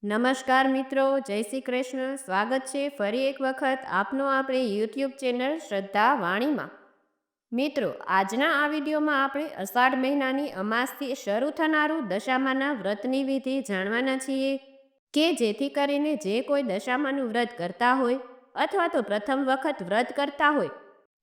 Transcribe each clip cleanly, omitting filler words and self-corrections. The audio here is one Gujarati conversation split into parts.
નમસ્કાર મિત્રો, જય શ્રી કૃષ્ણ. સ્વાગત છે ફરી એક વખત આપનો આપણે યુટ્યુબ ચેનલ શ્રદ્ધા વાણીમાં. મિત્રો, આજના આ વિડીયોમાં આપણે અષાઢ મહિનાની અમાસથી શરૂ થનારું દશામાના વ્રતની વિધિ જાણવાના છીએ કે જેથી કરીને જે કોઈ દશામાનું વ્રત કરતા હોય અથવા તો પ્રથમ વખત વ્રત કરતા હોય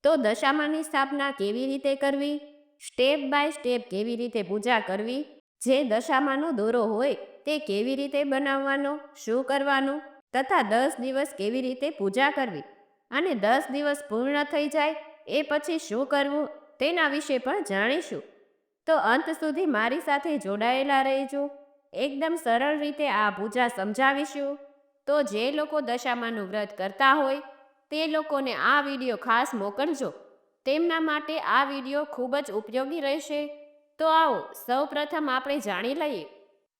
તો દશામાની સ્થાપના કેવી રીતે કરવી, સ્ટેપ બાય સ્ટેપ કેવી રીતે પૂજા કરવી, જે દશામાનો દોરો હોય તે કેવી રીતે બનાવવાનો, શું કરવાનું તથા 10 દિવસ કેવી રીતે પૂજા કરવી અને 10 દિવસ પૂર્ણ થઈ જાય એ પછી શું કરવું તેના વિશે પણ જાણીશું. તો અંત સુધી મારી સાથે જોડાયેલા રહેજો. એકદમ સરળ રીતે આ પૂજા સમજાવીશું. તો જે લોકો દશામાનું વ્રત કરતા હોય તે લોકોને આ વિડીયો ખાસ મોકલજો. તેમના માટે આ વિડીયો ખૂબ જ ઉપયોગી રહેશે. તો આવો સૌ પ્રથમ આપણે જાણી લઈએ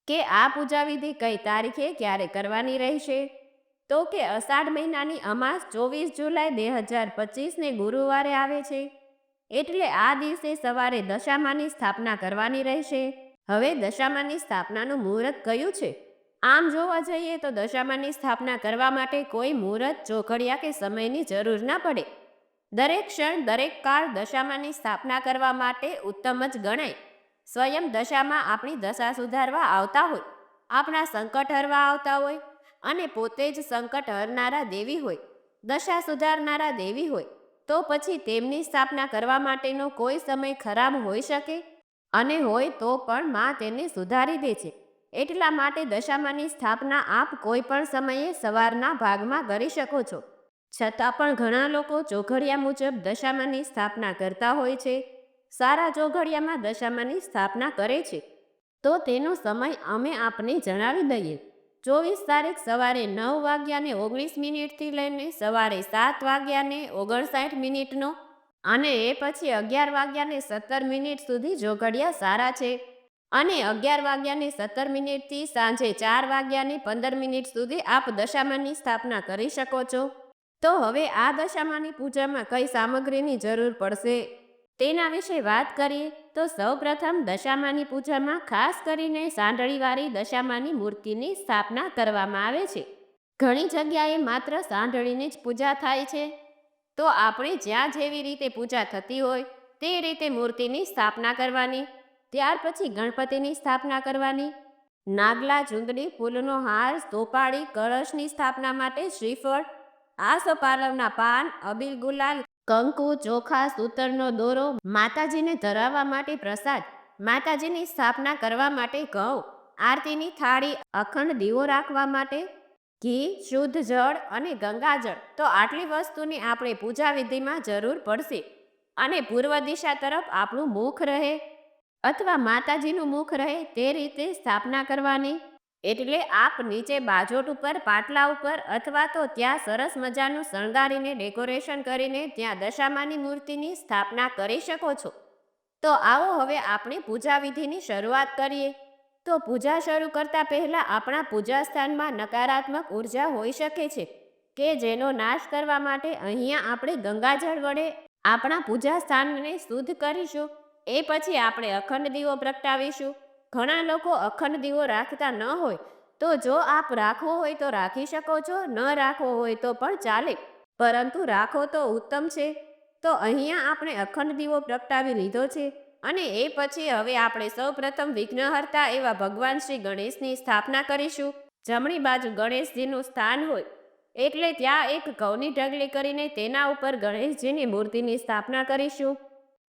કે આ પૂજા વિધિ કઈ તારીખે ક્યારે કરવાની રહેશે. તો કે અષાઢ મહિનાની અમાસ 24 જુલાઈ 2025 ગુરુવારે આવે છે. એટલે આ દિવસે સવારે દશામાની સ્થાપના કરવાની રહેશે. હવે દશામાની સ્થાપનાનું મુહૂર્ત કયું છે? આમ જોવા જઈએ તો દશામાની સ્થાપના કરવા માટે કોઈ મુહૂર્ત, ચોઘડિયા કે સમયની જરૂર ના પડે. દરેક ક્ષણ, દરેક કાળ દશામાની સ્થાપના કરવા માટે ઉત્તમ જ ગણાય. સ્વયં દશામાં આપણી દશા સુધારવા આવતા હોય, આપણા સંકટ હરવા આવતા હોય અને પોતે જ સંકટ હરનારા દેવી હોય, દશા સુધારનારા દેવી હોય, તો પછી તેમની સ્થાપના કરવા માટેનો કોઈ સમય ખરાબ હોઈ શકે? અને હોય તો પણ માં તેને સુધારી દે છે. એટલા માટે દશામાની સ્થાપના આપ કોઈ પણ સમયે સવારના ભાગમાં કરી શકો છો. છતાં પણ ઘણા લોકો ચોઘડિયા મુજબ દશામાની સ્થાપના કરતા હોય છે. સારા ચોઘડિયામાં દશામાની સ્થાપના કરે છે તો તેનો સમય અમે આપને જણાવી દઈએ. 24 તારીખ સવારે 9:19 લઈને સવારે 7:59 અને એ પછી 11:17 સુધી ચોઘડિયા સારા છે અને 11:17 થી સાંજે 4:15 સુધી આપ દશામાની સ્થાપના કરી શકો છો. તો હવે આ દશામાની પૂજામાં કઈ સામગ્રીની જરૂર પડશે તેના વિશે વાત કરીએ. તો સૌ પ્રથમ દશામાની પૂજામાં ખાસ કરીને સાંઢળીવાળી દશામાની મૂર્તિની સ્થાપના કરવામાં આવે છે. ઘણી જગ્યાએ માત્ર સાંઢળીની જ પૂજા થાય છે. તો આપણે જ્યાં જેવી રીતે પૂજા થતી હોય તે રીતે મૂર્તિની સ્થાપના કરવાની. ત્યાર પછી ગણપતિની સ્થાપના કરવાની. નાગલા, ચૂંદડી, ફૂલનો હાર, સોપાળી, કળશની સ્થાપના માટે શ્રીફળ, આસોપાલવના પાન, અબીલ ગુલાલ, કંકુ, ચોખા, સૂતરનો દોરો, માતાજીને ધરાવવા માટે પ્રસાદ, માતાજીની સ્થાપના કરવા માટે ઘઉં, આરતીની થાળી, અખંડ દીવો રાખવા માટે ઘી, શુદ્ધ જળ અને ગંગાજળ. તો આટલી વસ્તુની આપણે પૂજા વિધિમાં જરૂર પડશે. અને પૂર્વ દિશા તરફ આપણું મુખ રહે અથવા માતાજીનું મુખ રહે તે રીતે સ્થાપના કરવાની. એટલે આપ નીચે બાજોટ ઉપર, પાટલા ઉપર અથવા તો ત્યાં સરસ મજાનું શણગારીને ડેકોરેશન કરીને ત્યાં દશામાની મૂર્તિની સ્થાપના કરી શકો છો. તો આવો હવે આપણે પૂજા વિધિની શરૂઆત કરીએ. તો પૂજા શરૂ કરતા પહેલા આપણા પૂજા સ્થાનમાં નકારાત્મક ઉર્જા હોઈ શકે છે કે જેનો નાશ કરવા માટે અહીંયા આપણે ગંગાજળ વડે આપણા પૂજા સ્થાનને શુદ્ધ કરીશું. એ પછી આપણે અખંડ દીવો પ્રગટાવીશું. ઘણા લોકો અખંડ દીવો રાખતા ન હોય તો જો આપ રાખવો હોય તો રાખી શકો છો, ન રાખવો હોય તો પણ ચાલે, પરંતુ રાખો તો ઉત્તમ છે. તો અહીંયા આપણે અખંડ દીવો પ્રગટાવી લીધો છે અને એ પછી હવે આપણે સૌ પ્રથમ વિઘ્નહર્તા એવા ભગવાન શ્રી ગણેશની સ્થાપના કરીશું. જમણી બાજુ ગણેશજીનું સ્થાન હોય એટલે ત્યાં એક ઘઉંની ઢગલી કરીને તેના ઉપર ગણેશજીની મૂર્તિની સ્થાપના કરીશું.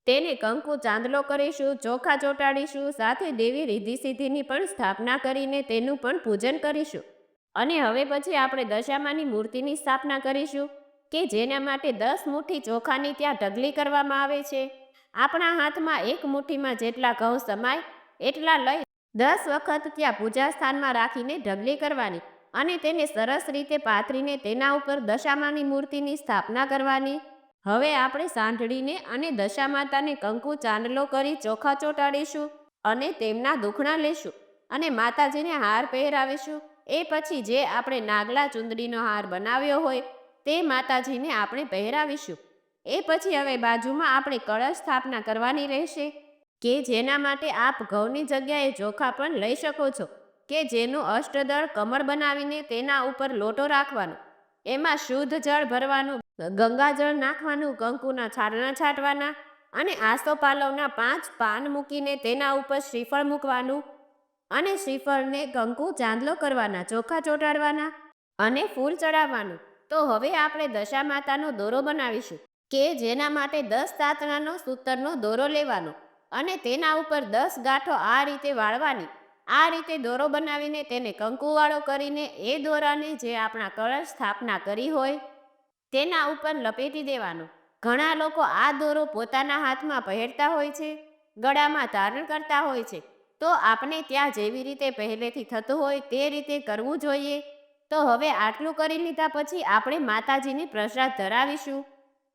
તેને કંકુ ચાંદલો કરીશું, ચોખા ચોંટાડીશું, સાથે દેવી રિદ્ધિ સિદ્ધિની પણ સ્થાપના કરીને તેનું પણ પૂજન કરીશું. અને હવે પછી આપણે દશામાની મૂર્તિની સ્થાપના કરીશું કે જેના માટે 10 મુઠ્ઠી ચોખાની ત્યાં ઢગલી કરવામાં આવે છે. આપણા હાથમાં 1 મુઠ્ઠીમાં જેટલા ઘઉં સમાય એટલા લઈ 10 વખત ત્યાં પૂજા સ્થાનમાં રાખીને ઢગલી કરવાની અને તેને સરસ રીતે પાથરીને તેના ઉપર દશામાની મૂર્તિની સ્થાપના કરવાની. હવે આપણે સાંઢળીને અને દશામાતાને કંકુ ચાંદલો કરી ચોખા ચોંટાડીશું અને તેમના દુખણા લેશું અને માતાજીને હાર પહેરાવીશું. એ પછી જે આપણે નાગલા ચૂંદડીનો હાર બનાવ્યો હોય તે માતાજીને આપણે પહેરાવીશું. એ પછી હવે બાજુમાં આપણે કળશ સ્થાપના કરવાની રહેશે કે જેના માટે આપ ઘઉંની જગ્યાએ ચોખા પણ લઈ શકો છો કે જેનું અષ્ટદળ કમળ બનાવીને તેના ઉપર લોટો રાખવાનો, એમાં શુદ્ધ જળ ભરવાનું, ગંગાજળ નાખવાનું, કંકુના છાલણા છાંટવાના અને આસોપાલવના 5 પાન મૂકીને તેના ઉપર શ્રીફળ મૂકવાનું અને શ્રીફળને કંકુ ચાંદલો કરવાના, ચોખા ચોંટાડવાના અને ફૂલ ચડાવવાનું. તો હવે આપણે દશામાતાનો દોરો બનાવીશું કે જેના માટે 10 તાતણાનો સૂતરનો દોરો લેવાનો અને તેના ઉપર 10 ગાંઠો આ રીતે વાળવાની. આ રીતે દોરો બનાવીને તેને કંકુવાળો કરીને એ દોરાને જે આપણા કળશ સ્થાપના કરી હોય તેના ઉપર લપેટી દેવાનો. ઘણા લોકો આ દોરો પોતાના હાથમાં પહેરતા હોય છે, ગળામાં ધારણ કરતા હોય છે. તો આપણે ત્યાં જેવી રીતે પહેલેથી થતું હોય તે રીતે કરવું જોઈએ. તો હવે આટલું કરી લીધા પછી આપણે માતાજીને પ્રસાદ ધરાવીશું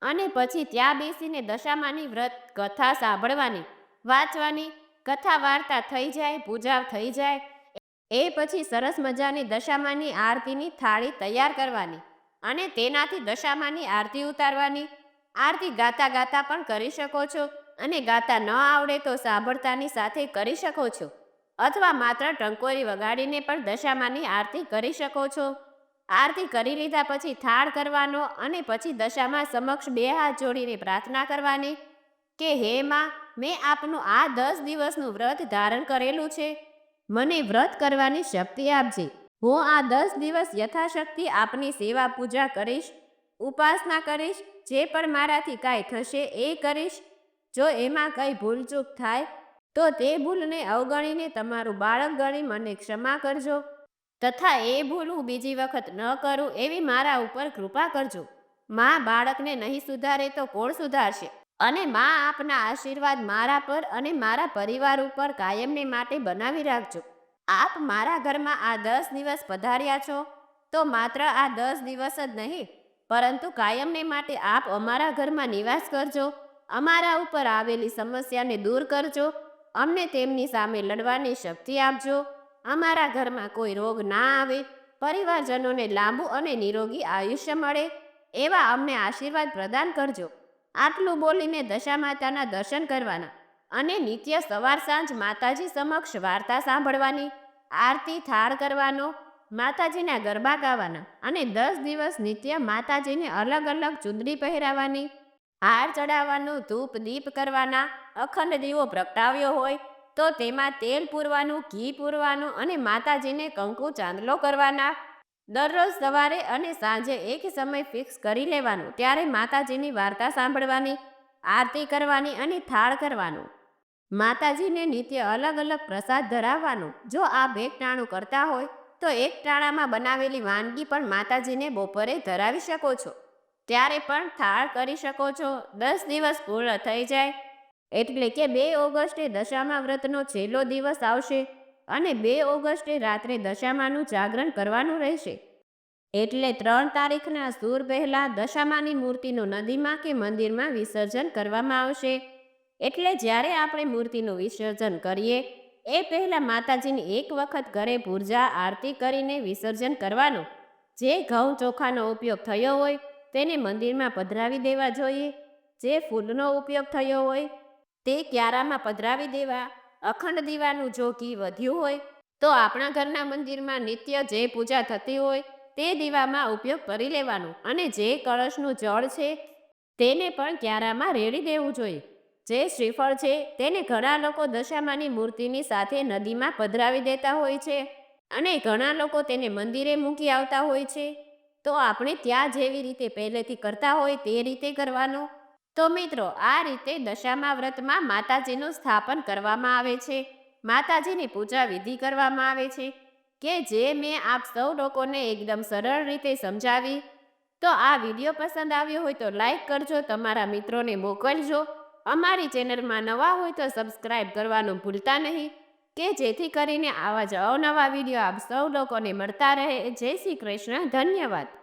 અને પછી ત્યાં બેસીને દશામાની વ્રત કથા સાંભળવાની, વાંચવાની. કથા વાર્તા થઈ જાય, પૂજા થઈ જાય એ પછી સરસ મજાની દશામાની આરતીની થાળી તૈયાર કરવાની અને તેનાથી દશામાની આરતી ઉતારવાની. આરતી ગાતા ગાતા પણ કરી શકો છો અને ગાતા ન આવડે તો સાંભળતાની સાથે કરી શકો છો અથવા માત્ર ટંકોરી વગાડીને પણ દશામાની આરતી કરી શકો છો. આરતી કરી લીધા પછી થાળ કરવાનો અને પછી દશામા સમક્ષ 2 હાથ જોડીને પ્રાર્થના કરવાની કે હે માં, મેં આપનું આ 10 દિવસનું વ્રત ધારણ કરેલું છે. મને વ્રત કરવાની શક્તિ આપજે. હું આ 10 દિવસ યથાશક્તિ આપની સેવા પૂજા કરીશ, ઉપાસના કરીશ. જે પણ મારાથી કાંઈ થશે એ કરીશ. જો એમાં કંઈ ભૂલચૂક થાય તો તે ભૂલને અવગણીને તમારું બાળક ગણી મને ક્ષમા કરજો તથા એ ભૂલ હું બીજી વખત ન કરું એવી મારા ઉપર કૃપા કરજો. માં બાળકને નહીં સુધારે તો કોણ સુધારશે? અને માં આપના આશીર્વાદ મારા પર અને મારા પરિવાર ઉપર કાયમને માટે બનાવી રાખજો. આપ મારા ઘરમાં આ 10 દિવસ પધાર્યા છો તો માત્ર આ 10 દિવસ જ નહીં પરંતુ કાયમને માટે આપ અમારા ઘરમાં નિવાસ કરજો. અમારા ઉપર આવેલી સમસ્યાને દૂર કરજો. અમને તેમની સામે લડવાની શક્તિ આપજો. અમારા ઘરમાં કોઈ રોગ ના આવે, પરિવારજનોને લાંબુ અને નિરોગી આયુષ્ય મળે એવા અમને આશીર્વાદ પ્રદાન કરજો. આટલું બોલીને દશામાતાના દર્શન કરવાના અને નિત્ય સવાર સાંજ માતાજી સમક્ષ વાર્તા સાંભળવાની, આરતી થાળ કરવાનો, માતાજીના ગરબા ગાવાના અને 10 દિવસ નિત્ય માતાજીને અલગ અલગ ચુંદડી પહેરાવાની, હાર ચડાવવાનું, ધૂપ દીપ કરવાના. અખંડ દીવો પ્રગટાવ્યો હોય તો તેમાં તેલ પૂરવાનું, ઘી પૂરવાનું અને માતાજીને કંકુ ચાંદલો કરવાના. દરરોજ સવારે અને સાંજે એક સમય ફિક્સ કરી લેવાનું, ત્યારે માતાજીની વાર્તા સાંભળવાની, આરતી કરવાની અને થાળ કરવાનું. માતાજીને નિત્ય અલગ અલગ પ્રસાદ ધરાવવાનો. જો આ 2 ટાણું કરતા હોય તો 1 ટાણામાં બનાવેલી વાનગી પણ માતાજીને બપોરે ધરાવી શકો છો, ત્યારે પણ થાળ કરી શકો છો. 10 દિવસ પૂર્ણ થઈ જાય એટલે કે 2 ઓગસ્ટે દશામા વ્રતનો છેલ્લો દિવસ આવશે અને 2 ઓગસ્ટે રાત્રે દશામાનું જાગરણ કરવાનું રહેશે. એટલે 3 તારીખના સૂર પહેલા દશામાની મૂર્તિનું નદીમાં કે મંદિરમાં વિસર્જન કરવામાં આવશે. એટલે જ્યારે આપણે મૂર્તિનું વિસર્જન કરીએ એ પહેલાં માતાજીની એક વખત ઘરે પૂજા આરતી કરીને વિસર્જન કરવાનું. જે ઘઉં ચોખાનો ઉપયોગ થયો હોય તેને મંદિરમાં પધરાવી દેવા જોઈએ. જે ફૂલનો ઉપયોગ થયો હોય તે ક્યારામાં પધરાવી દેવા. અખંડ દીવાનું જો ઘી વધ્યું હોય તો આપણા ઘરના મંદિરમાં નિત્ય જે પૂજા થતી હોય તે દીવામાં ઉપયોગ કરી લેવાનું અને જે કળશનું જળ છે તેને પણ ક્યારામાં રેડી દેવું જોઈએ. જે શ્રીફળ છે તેને ઘણા લોકો દશામાની મૂર્તિની સાથે નદીમાં પધરાવી દેતા હોય છે અને ઘણા લોકો તેને મંદિરે મૂકી આવતા હોય છે. તો આપણે ત્યાં જેવી રીતે પહેલેથી કરતા હોય તે રીતે કરવાનો. તો મિત્રો, આ રીતે દશામા વ્રતમાં માતાજીનું સ્થાપન કરવામાં આવે છે, માતાજીની પૂજા વિધિ કરવામાં આવે છે કે જે મેં આપ સૌ લોકોને એકદમ સરળ રીતે સમજાવી. તો આ વિડીયો પસંદ આવ્યો હોય તો લાઈક કરજો, તમારા મિત્રોને મોકલજો. અમારી ચેનલમાં નવા હોય તો સબસ્ક્રાઈબ કરવાનું ભૂલતા નહીં કે જેથી કરીને આવા જ અવનવા વિડીયો આપ સૌ લોકોને મળતા રહે. જય શ્રી કૃષ્ણ. ધન્યવાદ.